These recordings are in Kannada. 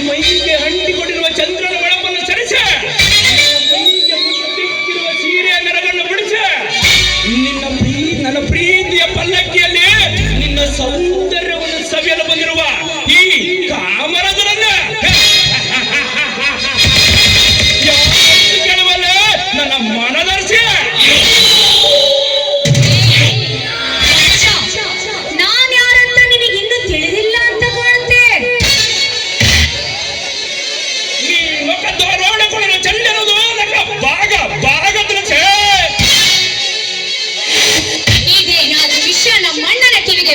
ಮೈಗೆ ಅಂಟಿಕೊಂಡಿರುವ ಚಂದ್ರನ ಬೆಳಕನ್ನು ಸರಿಸಿ, ಮೈಗೆ ಮುಟ್ಟಿಕ್ಕಿರುವ ಸೀರೆಯ ಮೆರಗನ್ನು ಬಿಡಿಸಿ, ನನ್ನ ಪ್ರೀತಿಯ ಪಲ್ಲಕ್ಕಿಯಲ್ಲಿ ನಿನ್ನ ಸೌಂದರ್ಯವನ್ನು ಸವಿಯಲು ಬಂದಿರುವ ಈ ಕಾಮರಾಜರನ್ನ ಕೇಳುವಲ್ಲ ನನ್ನ ಮನದರ್ಶಿ.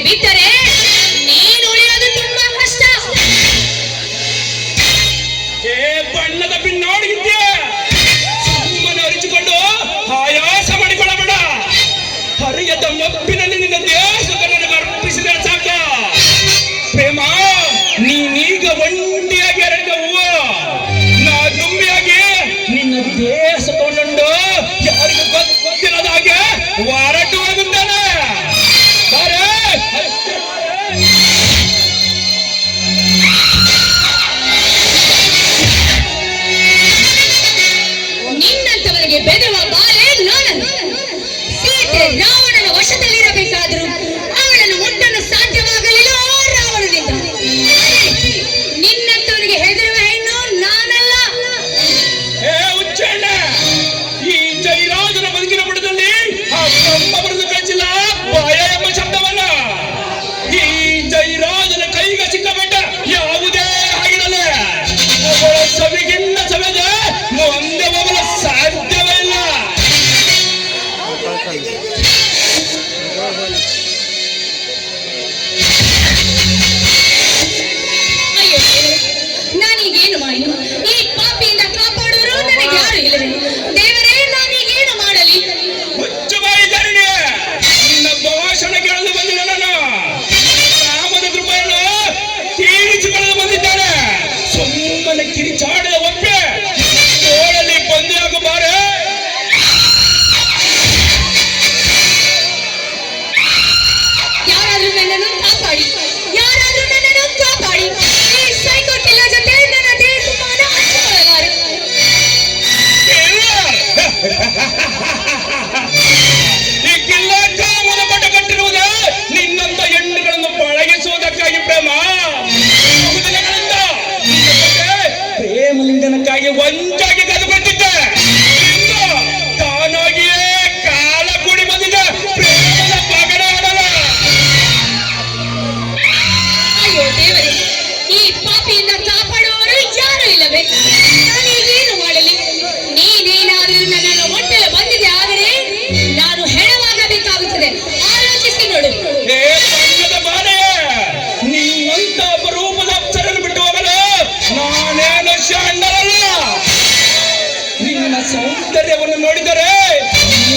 ಬಿಟ್ಟರೆ ನೀನು ಉಳಿಯೋದು ತುಂಬಾ ಕಷ್ಟ. ಬಣ್ಣದ ಭಿನ್ನೋಡಿದ್ದೆ ಸುಮ್ಮನೆ ಅರಿಚಿಕೊಂಡು ಆಯಾಸ ಮಾಡಿಕೊಳ್ಳಬೇಡ. ಹರಿಯದ ಮಬ್ಬಿನಲ್ಲಿ ನಿನ್ನ ದೇಶಕ್ಕೆ ನನಗೆ ಅರ್ಪಿಸಿದ ಸಾಕ. ಪ್ರೇಮ, ನೀನೀಗ ಒಂಟಿಯಾಗಿ ಅರಳಿದ ಹೂವು, ನಾ ದುಂಬಿಯಾಗಿ ನಿನ್ನ ದೇಶ ಕೊಂಡುಂಡು ಯಾರಿಗೂ ಗೊತ್ತಿಲ್ಲದ ಹಾಗೆ ಹೊರಟು ಹೋಗುತ್ತಾನೆ. ನಿನ್ನಂತವರಿಗೆ ಬೆದರುವ ಬಾಲೆ ನಾನು. ಸೀತೆ ರಾವಣನ ವಶದಲ್ಲಿರಬೇಕಾದರೂ ಅವಳನ್ನು ಮುಟ್ಟಲು ಸಾಧ್ಯವಾಗಲಿಲ್ಲ ರಾವಣನಿಂದ. ನಿನ್ನಂತವರಿಗೆ ಹೆದರುವ ಹೆಣ್ಣು ನಾನಲ್ಲ. ಹುಚ್ಚಣ್ಣ, ಈ ಜೈರಾಜನ ಬದುಕಿನ ಬುಡದಲ್ಲಿ ಆ ಬ್ರಹ್ಮ ಬರೆದು ಕಳಿಸಿಲ್ಲ ಭಯ ಎಂಬ ಶಬ್ದವನ್ನ. ಈ ಜೈರಾಜನ ಕೈಗೆ ಸಿಕ್ಕಬೇಡ ಯಾವುದೇ ಆಗಿರಲ್ಲ, ಅವಳ ಸವಿಗಿನ್ನ ಸವೆದ ಮುಂದೆ ಹೋಗಲು ಸಾಧ್ಯವೇ ಇಲ್ಲ. ಅಯ್ಯೋ, ನಾನೀಗೇನು ಮಾಡಿ? ಈ ಪಾಪಿಯಿಂದ ಕಾಪಾಡೋರು ನನಗೆ ಯಾರು ಇಲ್ಲವೇ? ದೇವರೇ, ನಾನೀಗೇನು ಮಾಡಲಿ? ಹುಚ್ಚು ಬಾಯಿ ಧರಣಿ, ನಿನ್ನ ಭಾಷಣ ಕೇಳಲು ಬಂದಿಲ್ಲ ನಾನು. ರಾಮನ ಕೃಪೆಯನ್ನು ತೀರಿಸಿಕೊಳ್ಳಲು ಬಂದಿದ್ದಾನೆ. ಸುಮ್ಮನೆ ಕಿರಿಚಾಡದ ಒಪ್ಪೆ ತೋಳಲ್ಲಿ ಬಂದಿಯಾಗಬಾರೆ. ಯಾರಾದ್ರೂ ನನ್ನನ್ನು ಕಾಪಾಡಿ, ಯಾರಾದ್ರೂ ನನ್ನನ್ನು ಕಾಪಾಡಿ. ಈ ಸೈಕೋ ಕಿಲ್ಲ ಜೊತೆ ನನ್ನ ದೇಶಮಾನ ಹಂಚಿಕೊಳ್ಳಲಾರೆ. ಈ ಕಿಲ್ಲ ಕಾಮದ ಪಟ ಕಟ್ಟಿರುವುದೇ ನಿನ್ನಂತ ಹೆಣ್ಣುಗಳನ್ನು ಪಳಗಿಸುವುದಕ್ಕಾಗಿ. ಪ್ರೇಮಲಿಂಗನಕ್ಕಾಗಿ ಒಂದಾಗಿ ಕದುಕೊಟ್ಟಿದ್ದೆ. ತಾನಾಗಿಯೇ ಕಾಲ ಕೂಡಿ ಬಂದಿದೆ ಪ್ರೇಮದ ಪಗಡೆ ಆಡಲ. ಅಯ್ಯೋ ದೇವರೇ, ಈ ಪಾಪಿಯಿಂದ ಕಾಪಾಡುವವರು ಯಾರು ಇಲ್ಲವೇ? ನಾನೀಗೇನು ಮಾಡಲಿ? ನೀನೇನಾದರೂ ನನ್ನನ್ನು ಒಟ್ಟಲು ಬಂದಿದೆ, ಆದರೆ ನಾನು ಹೆಣವಾಗಬೇಕಾಗುತ್ತದೆ. ಆಲೋಚಿಸಿ ನೋಡು. ಬಣ್ಣದ ಬಾನೆ, ನಿನ್ನಂತ ಅಪರೂಪದ ಅಪ್ಸರನ್ನು ಬಿಟ್ಟು ಹೋಗಲು ನಾನೇನು ಶಾಂಡರಲ್ಲ. ನಿನ್ನ ಸೌಂದರ್ಯವನ್ನು ನೋಡಿದರೆ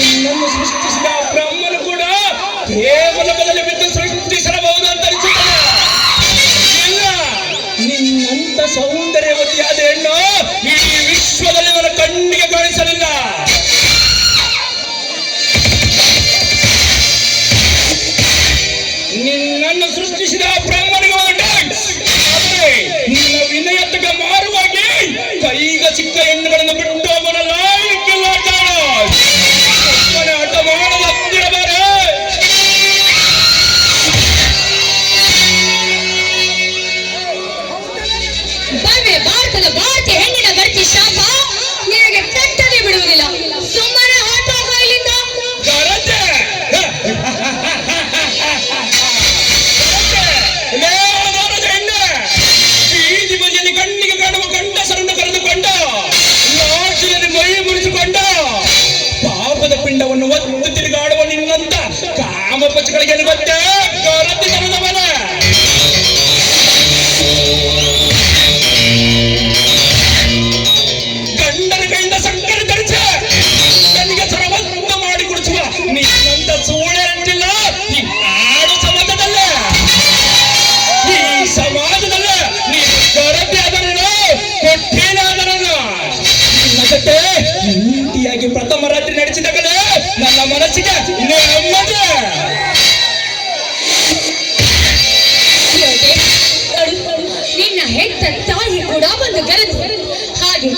ನಿನ್ನನ್ನು ಸೃಷ್ಟಿಸಿದ ಬ್ರಹ್ಮನು ಕೂಡ ಕೇವಲ ಬದಲು ಬಿದ್ದು ಸೃಷ್ಟಿಸಬಹುದು ಅಂತ ಅನಿಸುತ್ತದೆ. ಇಲ್ಲ, ನಿನ್ನಂತ ಸೌಂದರ್ಯವತಿಯಾದ ಹೆಣ್ಣು ಈ ವಿಶ್ವದಲ್ಲಿ ನನ್ನ ಕಣ್ಣಿಗೆ ಕಾಣಿಸಲಿಲ್ಲ. ನಿನ್ನನ್ನು ಸೃಷ್ಟಿಸಿದ ಬ್ರಹ್ಮನಿಗೆ ಆದರೆ ನಿನ್ನ ವಿನಯತೆಗೆ ಮಾರುವಾಗಿ ಕೈಗ ಸಿಕ್ಕ ಹೆಣ್ಣುಗಳನ್ನು ಬಿಟ್ಟು ಅವನಲ್ಲ ಸುಮ್ಮನೆ ಆಟ ಮಾಡಲು ಹತ್ತಿರಬಾರೆ. ಬಲ್ವೆ ಭಾರತದ ಭಾರತೀಯ ಹೆಣ್ಣಿನ ಗರ್ತಿ ಶಾಪ ನಿನಗೆ ಕಟ್ಟದೆ ಬಿಡುವುದಿಲ್ಲ. ಸುಮ್ಮನೆ ಆಟ ಇಲ್ಲಿಂದ. ಬೀದಿ ಬದಿಯಲ್ಲಿ ಕಣ್ಣಿಗೆ ಕಾಣುವ ಗಂಡಸರನ್ನು ಕರೆದುಕೊಂಡು ಲಾಡ್ಜಿನಲ್ಲಿ ಮೈ ಮುರಿಸಿಕೊಂಡು ಪಾಪದ ಪಿಂಡವನ್ನು ಒತ್ತು ತಿರುಗಾಡುವ ನಿನ್ನಂತ ಕಾಮಪಚಗಳಿಗೆ ಗೊತ್ತೇ ಗರತಿ ತರದವನ. ಗಂಡನ ಕೈಯಿಂದ ಸಕ್ಕರೆ ತರಿಸಿ ನನಗೆ ಸರ್ವಸ್ವ ಮಾಡಿ ಕುಡಿಸುವ ನಿನ್ನಂತ ಸೂಳೆ ಅಂಟಿಲ್ಲ ಈ ನಾಡು ಸಮಾಜದಲ್ಲ. ಈ ಸಮಾಜದಲ್ಲ ನೀನು ಗರತಿ ಆದರೇನು ಕೊಟ್ಟಿನಾದರನ್ನು ನಿನ್ನ ಜೊತೆ ಇಂಟಿಯಾಗಿ ಪ್ರಥಮ ರಾತ್ರಿ ನಡೆಸಿದಾಗಲೇ ನನ್ನ ಮನಸ್ಸಿಗೆ ನೆಮ್ಮದಿ. ನಿನ್ನ ಹೆತ್ತ ತಾಯಿ ಕೂಡ ಒಂದು ಗರತಿ. ಹಾಗೆ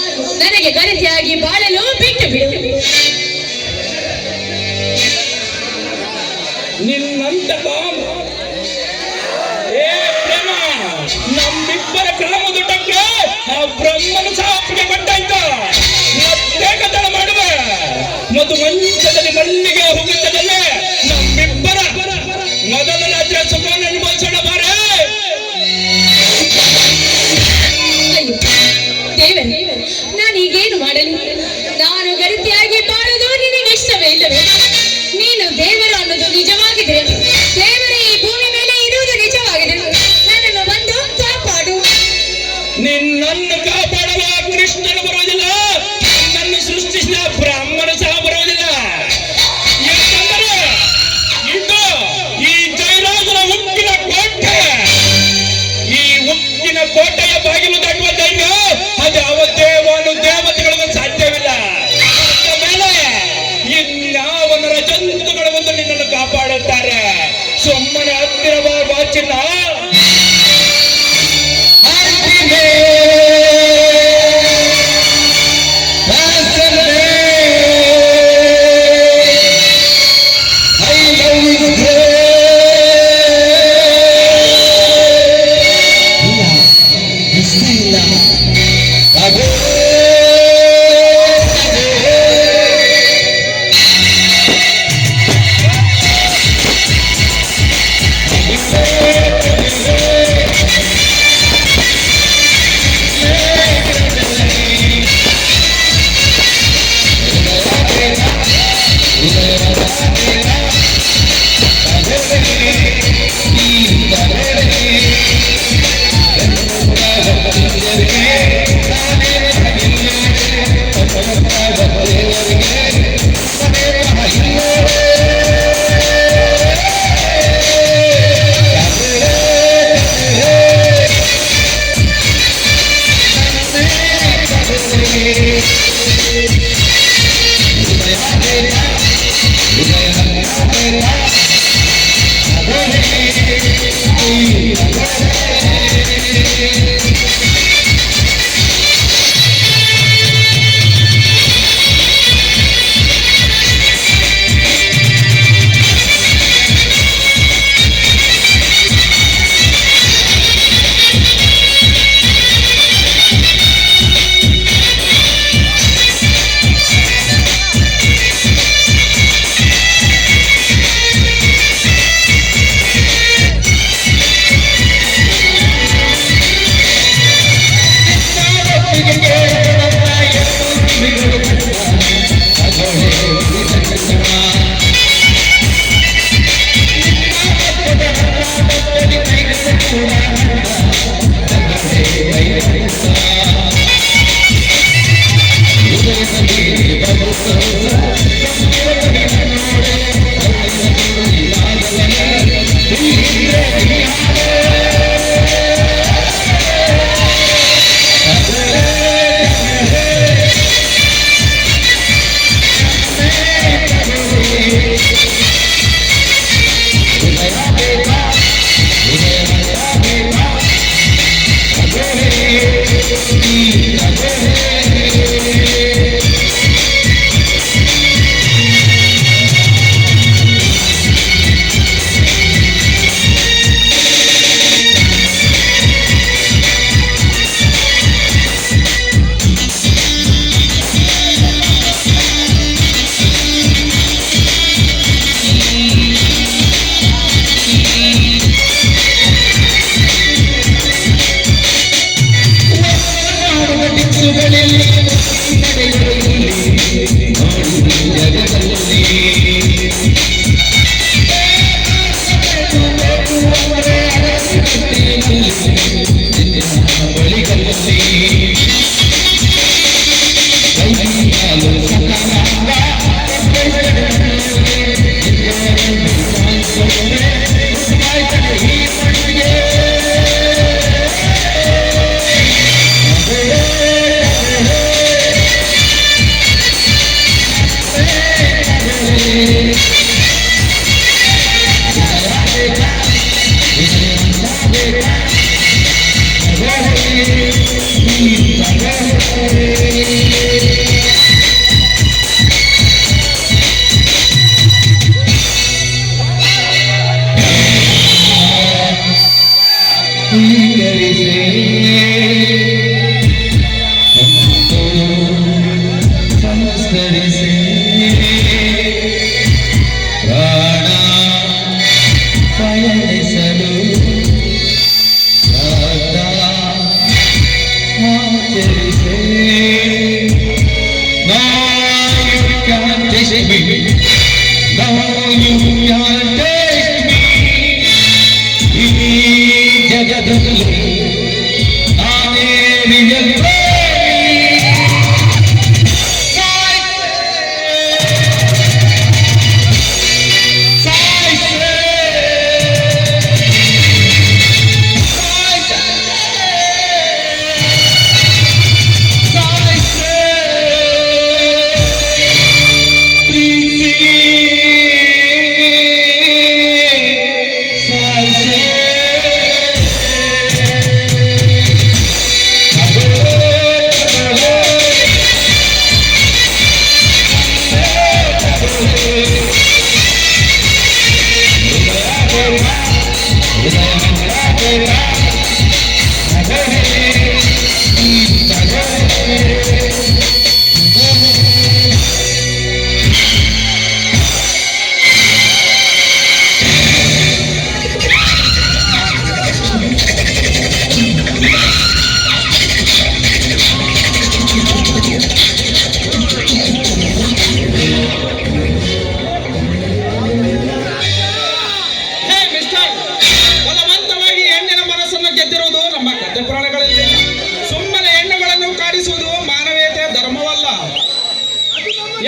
ನನಗೆ ಗರತಿಯಾಗಿ ಬಾಳಲು ಬಿಟ್ಟು ಬಿಡು. ನಿನ್ನಂತ ಏ ಪ್ರೇಮ, ನಮ್ಮಿಬ್ಬರ ಕ್ರಮದುಟಕ್ಕೆ ಆ ಬ್ರಹ್ಮನು ಸಾಪಿಗೆ ಬಂದಾಯ್ತ. ಮತ್ತೆ ಕಥಳ ಮಾಡುವ ಮಧು ಮಂಚದಲ್ಲಿ ಮಲ್ಲಿಗೆ ಹೋಗುತ್ತದಲ್ಲೇ ನಮ್ಮಿಬ್ಬರ ಮೊದಲ ರಾತ್ರಿ ಸುಖವನ್ನು ಅನುಭವಿಸೋಣ ಬಾರೆ. ಅಯ್ಯೋ ದೇವರೇ, ನಾನೀಗೇನು ಮಾಡಲಿ? ನಾನು ಗರತಿಯಾಗಿ ಬಾಳುವುದು ನಿನಗೆ ಇಷ್ಟವೇ ಇಲ್ಲವೇ? ನೀನು ದೇವರು ಅನ್ನೋದು ನಿಜವಾಗಿದೆ. ದೇವರೇ ಈ ಭೂಮಿ ಮೇಲೆ ಇರುವುದು ನಿಜವಾಗಿದೆ. ನನ್ನನ್ನು ಬಂದು ಕಾಪಾಡು. ನಿನ್ನನ್ನು ಕಾಪಾಡುವ ಕೃಷ್ಣನು ಬರುವುದಿಲ್ಲ, ನನ್ನನ್ನು ಸೃಷ್ಟಿಸಿದ ಬ್ರಹ್ಮನು ಸಹ ಬರುವುದಿಲ್ಲ. ಯಾಕಂದರೆ ಇದು ಈ ಜಯರಾಜನ ಉಕ್ಕಿನ ಕೋಟೆ. ಈ ಉಕ್ಕಿನ ಕೋಟೆಯ ಬಾಗಿಲು ದಾಟುವ ಧೈರ್ಯ ಅದು ಯಾವ ದೇವನು ದೇವತೆಗಳಿಗೂ ಸಾಧ್ಯವಿಲ್ಲ. ಮೇಲೆ ಇನ್ಯಾವನರ ಜಂತುಗಳು ಬಂದು ನಿನ್ನನ್ನು ಕಾಪಾಡುತ್ತಾರೆ. ಸುಮ್ಮನೆ ಹತ್ತಿರ ಬಾಚಿನ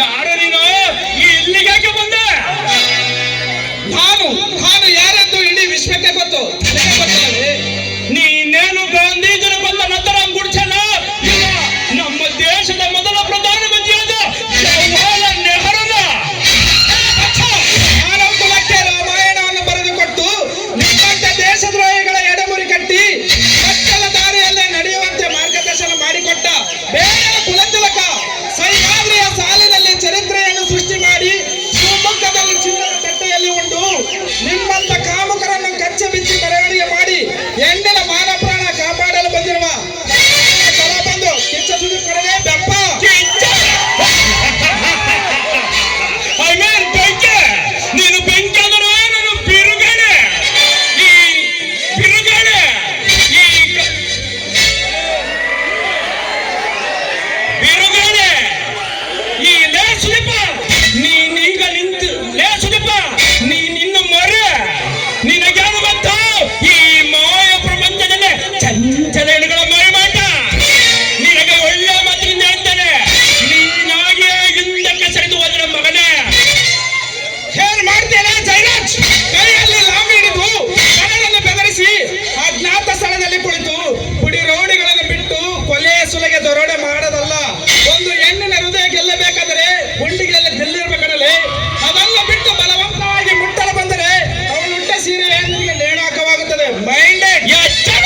ಯಾರು ನೀನು? ಇಲ್ಲಿಗೆ ಬಂದೆ? ನಾನು ಯಾರೆಂದು ಇಡೀ ವಿಶ್ವಕ್ಕೆ ಗೊತ್ತು. ನೀನೇನು ಗಾಂಧೀಜನ ಬಂದ ನಂತರ ಗುಡ್ಸಲ್ಲ. ಇಲ್ಲ, ನಮ್ಮ ದೇಶದ ಮೊದಲ ಪ್ರಧಾನಮಂತ್ರಿಯಾದ ಜವಾಹರಲಾಲ್ ನೆಹರೂನ ಮಾನವ ಕುಲಕ್ಕೆ ರಾಮಾಯಣವನ್ನು ಬರೆದುಕೊಟ್ಟು ನಿಮ್ಮಂತ ದೇಶದ್ರೋಹಿಗಳ ಎಡೆಮುರಿ ಕಟ್ಟಿ ಮಕ್ಕಳ ದಾರಿಯಲ್ಲೇ ನಡೆಯುವಂತೆ ಮಾರ್ಗದರ್ಶನ ಮಾಡಿಕೊಟ್ಟ ಬೇಡರ ಕುಲತಿಲಕ ಸಹ್ಯಾದ್ರಿಯ ಸಾಲಿನಲ್ಲಿ ಚರಿತ್ರೆಯನ್ನು ಸೃಷ್ಟಿ ಮಾಡಿ ಶಿವಮೊಗ್ಗದಲ್ಲಿ ಚಿನ್ನದ ತಟ್ಟೆಯಲ್ಲಿ ಉಂಡು ನಿಮ್ಮಂತ ಕಾಮಕರನ್ನು ಕಚ್ಚೆ ಬಿಚ್ಚಿ ಮೆರವಣಿಗೆ ಮಾಡಿ ಹೆಣ್ಣಿನ ಮಾನ ಪ್ರಾಣ ಕಾಪಾಡಲು ಬಂದಿರುವ ಕಲ ಬಂದು ಕಿಚ್ಚ ಸುದ್ದಿ ಕಡೆಗೆ ಬೆಪ್ಪ ಬೆಂಕಿ. ನೀನು ಬೆಂಕಿ ಅಂದರೂ ನಾನು ಬಿರುಗಾಳಿ. ಈ ಬಿರುಗಾಳಿ ಬಿರುಗಾಳಿ ಈ ಲೇಸುಲಿಪ ನೀನೀಗ ನಿಂತು ಲೇಸುಲಿಪ ನಿನ್ನ ಮರೆ ನಿನಗೇನು ಗೊತ್ತು? ಈ ಮಾಯ ಪ್ರಪಂಚದಲ್ಲಿ ಚಂಚಲ ಹೆಣ್ಣುಗಳ ಮರೆಮಾಟ. ನಿನಗೆ ಒಳ್ಳೆ ಮಾತಿನಿಂದ ಹೇಳ್ತಾನೆ, ನೀನಾಗಿಯೇ ಹಿಂದಕ್ಕೆ ಸರಿದು ಹೋದ್ರೆ ಮಗನೇ. ಏನ್ ಮಾಡ್ತೇನೆ ಜೈರಾಜ್? ಕೈಯಲ್ಲಿ ಲಾಂಬಿ ಹಿಡಿದು ಜನರನ್ನು ಬೆದರಿಸಿ ಅಜ್ಞಾತ ಸ್ಥಳದಲ್ಲಿ ಕುಳಿತು ಪುಡಿ ರೌಡಿಗಳನ್ನು ಬಿಟ್ಟು ಕೊಲೆ ಸುಲಗೆ ದರೋಡೆ ಮಾಡೋದಲ್ಲ. ಒಂದು ಹೆಣ್ಣಿನ ಹೃದಯ ಗೆಲ್ಲಬೇಕಾದರೆ ಗುಂಡಿಗೆಲ್ಲ ಗೆಲ್ಲಿರ್ಬೇಕಡಲೆ. ಅದನ್ನ ಬಿಟ್ಟು ಬಲವಂತವಾಗಿ ಮುಟ್ಟಲು ಬಂದರೆ ಅವಳು ಉಟ್ಟ ಸೀರೆ ನಿಮಗೆ ನೇಣಾಕವಾಗುತ್ತದೆ. ಮೈಂಡೆಡ್. ಎಚ್ಚರ!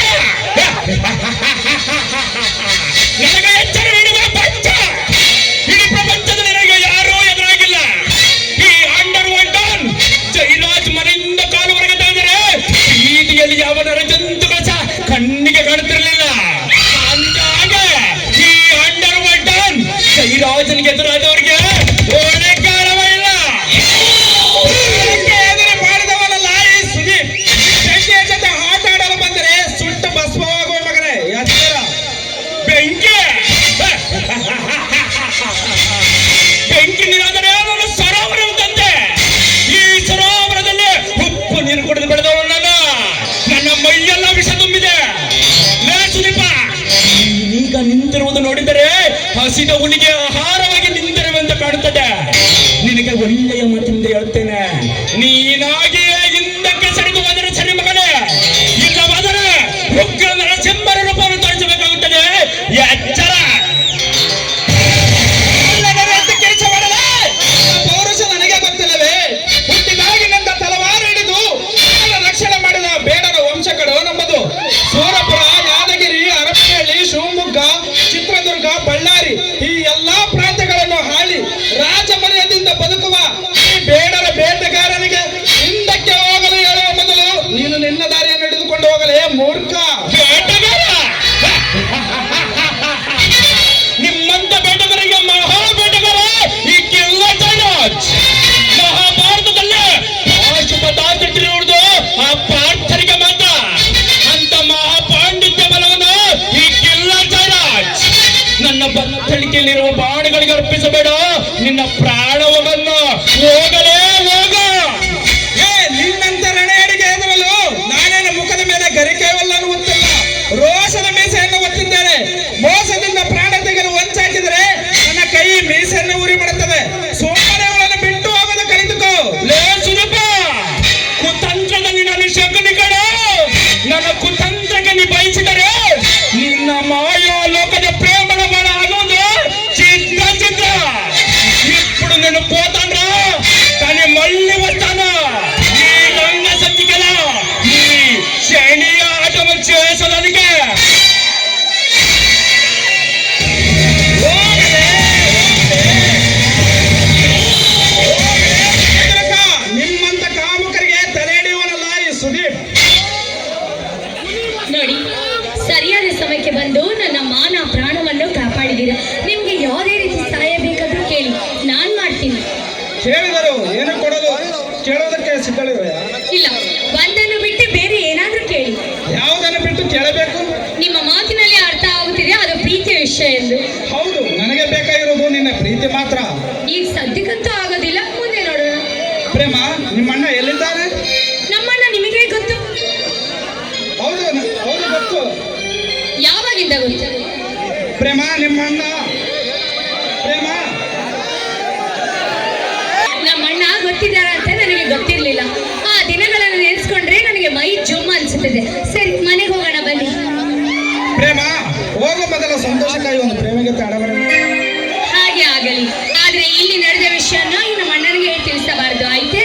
ನನಗೆ ಎಚ್ಚರ ನೀಡುವ ಪಂಚ. ಇಡೀ ಪ್ರಪಂಚದಲ್ಲಿ ನನಗೆ ಯಾರೂ ಎದುರಾಗಿಲ್ಲ. ಈ ಅಂಡರ್ ವರ್ಲ್ಡ್ ಡಾನ್ ಜೈರಾಜ್ ಮನೆಯಿಂದ ಕಾಲುವರೆಗೆ ತಂದರೆ ಬೀದಿಯಲ್ಲಿ ಯಾವನರ ಜಂತುಗಳ ಸಹ ಕಣ್ಣಿಗೆ ಕಾಣುತ್ತಿರಲಿಲ್ಲ. ಅಂದಾಗ ಈ ಅಂಡರ್ ವರ್ಲ್ಡ್ ಡಾನ್ ಜೈರಾಜನಿಗೆ ಎದುರಾದವರಿಗೆ ಓಳೆಗಾರವೇ ಇಲ್ಲ. ಎದುರು ಮಾಡಿದವನಲ್ಲ ಈ ಸುದೀಪ್. ಬೆಂಕಿಯ ಜೊತೆ ಆಟ ಆಡಲು ಬಂದರೆ ಸುಟ್ಟು ಭಸ್ಮವಾಗುವ ಮಗನೇ. ಎಚ್ಚರ. ಬೆಂಕಿ ಬೆಂಕಿ ನೀರಾದರೆ ನಾನು ಸರೋವರ ತಂದೆ. ಈ ಸರೋವರದಲ್ಲಿ ಉಪ್ಪು ನೀರು ಕುಡಿದು ಬೆಳೆದವನು ನಾನು. ನನ್ನ ಮೈಯೆಲ್ಲ ವಿಷ ತುಂಬಿದೆ. ಸುದೀಪ, ನೀನೀಗ ನಿಂತಿರುವುದು ನೋಡಿದರೆ ಹಸಿದ ಹುಲಿಗೆ ಆಹಾರವಾಗಿ ನಿಂತಿರುವಂತ ಕಾಣುತ್ತದೆ. ನಿನಗೆ ಒಳ್ಳೆಯ ಮಾತಿನಿಂದ ಹೇಳ್ತೇನೆ, ನೀನಾಗಿಯೇ ಹಿಂದಕ್ಕೆ ಸರಿದು ಹೋದರೆ ಸರಿ ಮಗನೇ. ಇಲ್ಲವಾದರೆ ಉಗ್ರ ನರಸಿಂಹರ ರೂಪವನ್ನು ತೋರಿಸಬೇಕಾಗುತ್ತದೆ. ಎಚ್ಚರ! ಕೆಲಸ ಮಾಡಲ್ಲ. ಪೌರುಷ ನನಗೆ ಗೊತ್ತಿಲ್ಲವೇ? ಹುಟ್ಟಿದಾಗಿನಿಂದ ತಲವಾರು ಹಿಡಿದು ರಕ್ಷಣೆ ಮಾಡಿದ ಬೇಡರ ವಂಶಗಳು ನಮ್ಮದು. ಸೂರಪುರ, ಯಾದಗಿರಿ, ಹರಪನಹಳ್ಳಿ, ಶಿವಮೊಗ್ಗ, ಚಿತ್ರದುರ್ಗ, ಬಳ್ಳಾರಿ ಈ ಎಲ್ಲಾ ಪ್ರಾಂತ್ಯಗಳನ್ನು ಆಳಿ ರಾಜಮರ್ಯಾದೆಯಿಂದ ಬದುಕುವ ಈ ಬೇಡರ ಬೇಟೆಗಾರನಿಗೆ ಇಲ್ಲಿರುವ ಬಾಣಗಳಿಗೆ ಅರ್ಪಿಸಬೇಡ, ನಿನ್ನ ಪ್ರಾಣವನ್ನ ಹೋಗಲೇ ಹೋಗ. ನಿನ್ನಂತ ರಣೆಯಡಿಗೆ ಎದುರಲು ನಾನೇನು ಮುಖದ ಮೇಲೆ ಗರಿಕೆಯಲ್ಲೂ ಒತ್ತಿಲ್ಲ, ರೋಷದ ಮೀಸೆಯನ್ನು ಒತ್ತಿದ್ದೇನೆ. ಮೋಸದಿಂದ ಪ್ರಾಣ ತೆಗೆದು ಹೊಂಚಾಕಿದರೆ ನನ್ನ ಕೈ ಮೀಸೆಯನ್ನು ಉರಿ ಮಾಡುತ್ತದೆ. ಸುಮ್ಮನೆ ಅವಳನ್ನು ಬಿಟ್ಟು ಹೋಗೋದು ಕಲಿತುಕೋ. ಲೇ ಸುನಪ, ಕುತಂತ್ರದಲ್ಲಿ ನಾನು ಶಕುನಿ ಕಣ. ನನ್ನ ಕುತಂತ್ರಕ್ಕೆ ನೀ ಬಯಸಿದರೆ ನಿನ್ನ ಮಾಯಾ ಲೋಕದ ಪ್ರೇಮದ ಬಳ ಆಗೋದು ಚಿತ್ರ ಚಿತ್ರ. ఇప్పుడు నేను పోతాన్రా, కానీ మళ్ళీ వస్తాను. ఈ రంగ సంచికల ఈ శని ఆటం చేసడానికి. ನಿಮ್ಮಂತ ಕಾಮುಕರಿಗೆ ತಲೆ ಹಿಡಿಯುವನಲ್ಲ ಈ ಸುದೀಪ್. ನೋಡಿ, ಸರಿಯಾದ ಸಮಯಕ್ಕೆ ಬಂದು ನನ್ನ ಮಾನ ಪ್ರಾಣವನ್ನು ಕಾಪಾಡಿದ್ದೀರ. ನಿಮ್ಗೆ ಯಾವುದೇ ರೀತಿ ಸಹಾಯ ಬೇಕಾದ್ರೂ ಕೇಳಿ, ನಾನ್ ಮಾಡ್ತೀನಿ. ಕೇಳಿದರು ಏನು ಕೊಡಲು ಕೇಳೋದಕ್ಕೆ ಸಿದ್ಧಳಿವೆ. ಇಲ್ಲ, ಒಂದನ್ನು ಬಿಟ್ಟು ಬೇರೆ ಏನಾದ್ರೂ ಕೇಳಿ. ಯಾವುದನ್ನು ಬಿಟ್ಟು ಕೇಳಬೇಕು? ನಿಮ್ಮ ಮಾತಿನಲ್ಲಿ ಅರ್ಥ ಆಗುತ್ತಿದೆ ಅದು ಪ್ರೀತಿಯ ವಿಷಯ ಎಂದು. ಹೌದು, ನನಗೆ ಬೇಕಾಗಿರೋದು ನಿನ್ನ ಪ್ರೀತಿ ಮಾತ್ರ. ಈಗ ಸದ್ಯಕ್ಕಂತೂ ಆಗೋದಿಲ್ಲ, ಮುಂದೆ ನೋಡೋಣ. ಪ್ರೇಮ, ನಿಮ್ಮಣ್ಣ ಎಲ್ಲಿದ್ದಾನೆ? ನಮ್ಮಣ್ಣ ನಿಮಗೆ ಗೊತ್ತು? ಹೌದು ಹೌದು ಗೊತ್ತು. ಯಾವಾಗಿಂದ ಗೊತ್ತು? ಪ್ರೇಮ, ನಿಮ್ಮಣ್ಣ ಪ್ರೇಮ ನಮ್ಮಣ್ಣ ಗೊತ್ತಿದ್ದಾರ ಅಂತ ನನಗೆ ಗೊತ್ತಿರ್ಲಿಲ್ಲ. ಆ ದಿನಗಳನ್ನು ನೆನೆಸ್ಕೊಂಡ್ರೆ ನನಗೆ ಮೈ ಜುಮ್ ಅನ್ಸುತ್ತದೆ. ಸರಿ, ಮನೆಗೆ ಹೋಗೋಣ ಬನ್ನಿ. ಪ್ರೇಮ, ಹೋಗೋ ಮೊದಲ ಸಂತೋಷಕ್ಕಾಗಿ ಒಂದು ಪ್ರೇಮಿಗೆ ತಾಡಬರ. ಹಾಗೆ ಆಗಲಿ, ಆದ್ರೆ ಇಲ್ಲಿ ನಡೆದ ವಿಷಯನ ನಮ್ಮ ಅಣ್ಣನಿಗೆ ತಿಳಿಸಬಾರದು, ಆಯ್ತೇ?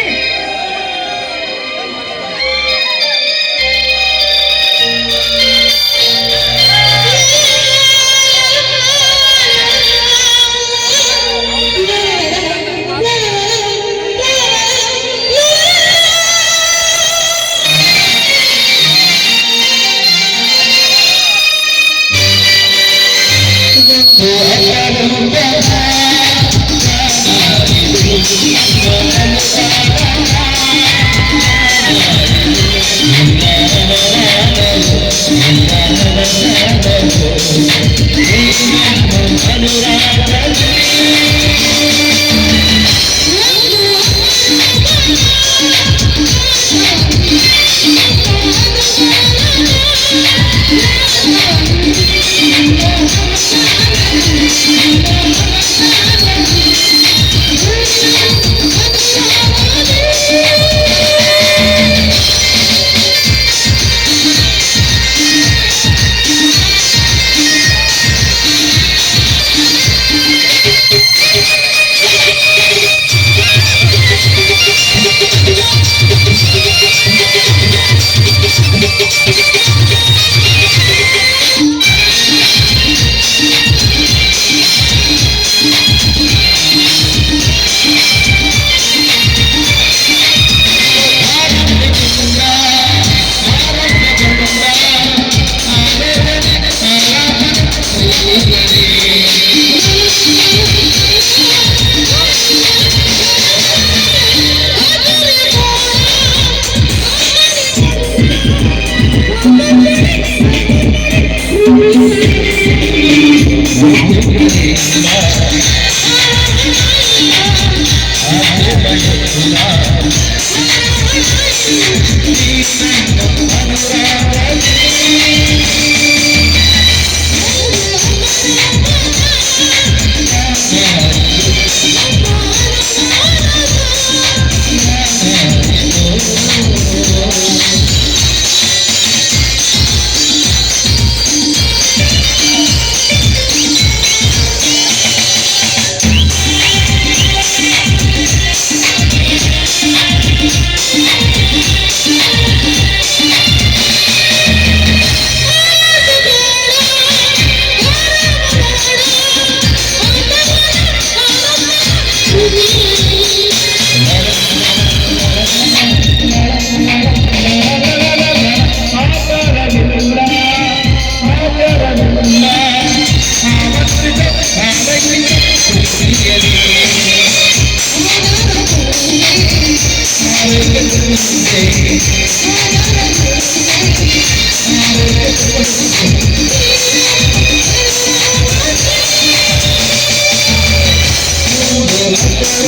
ಈ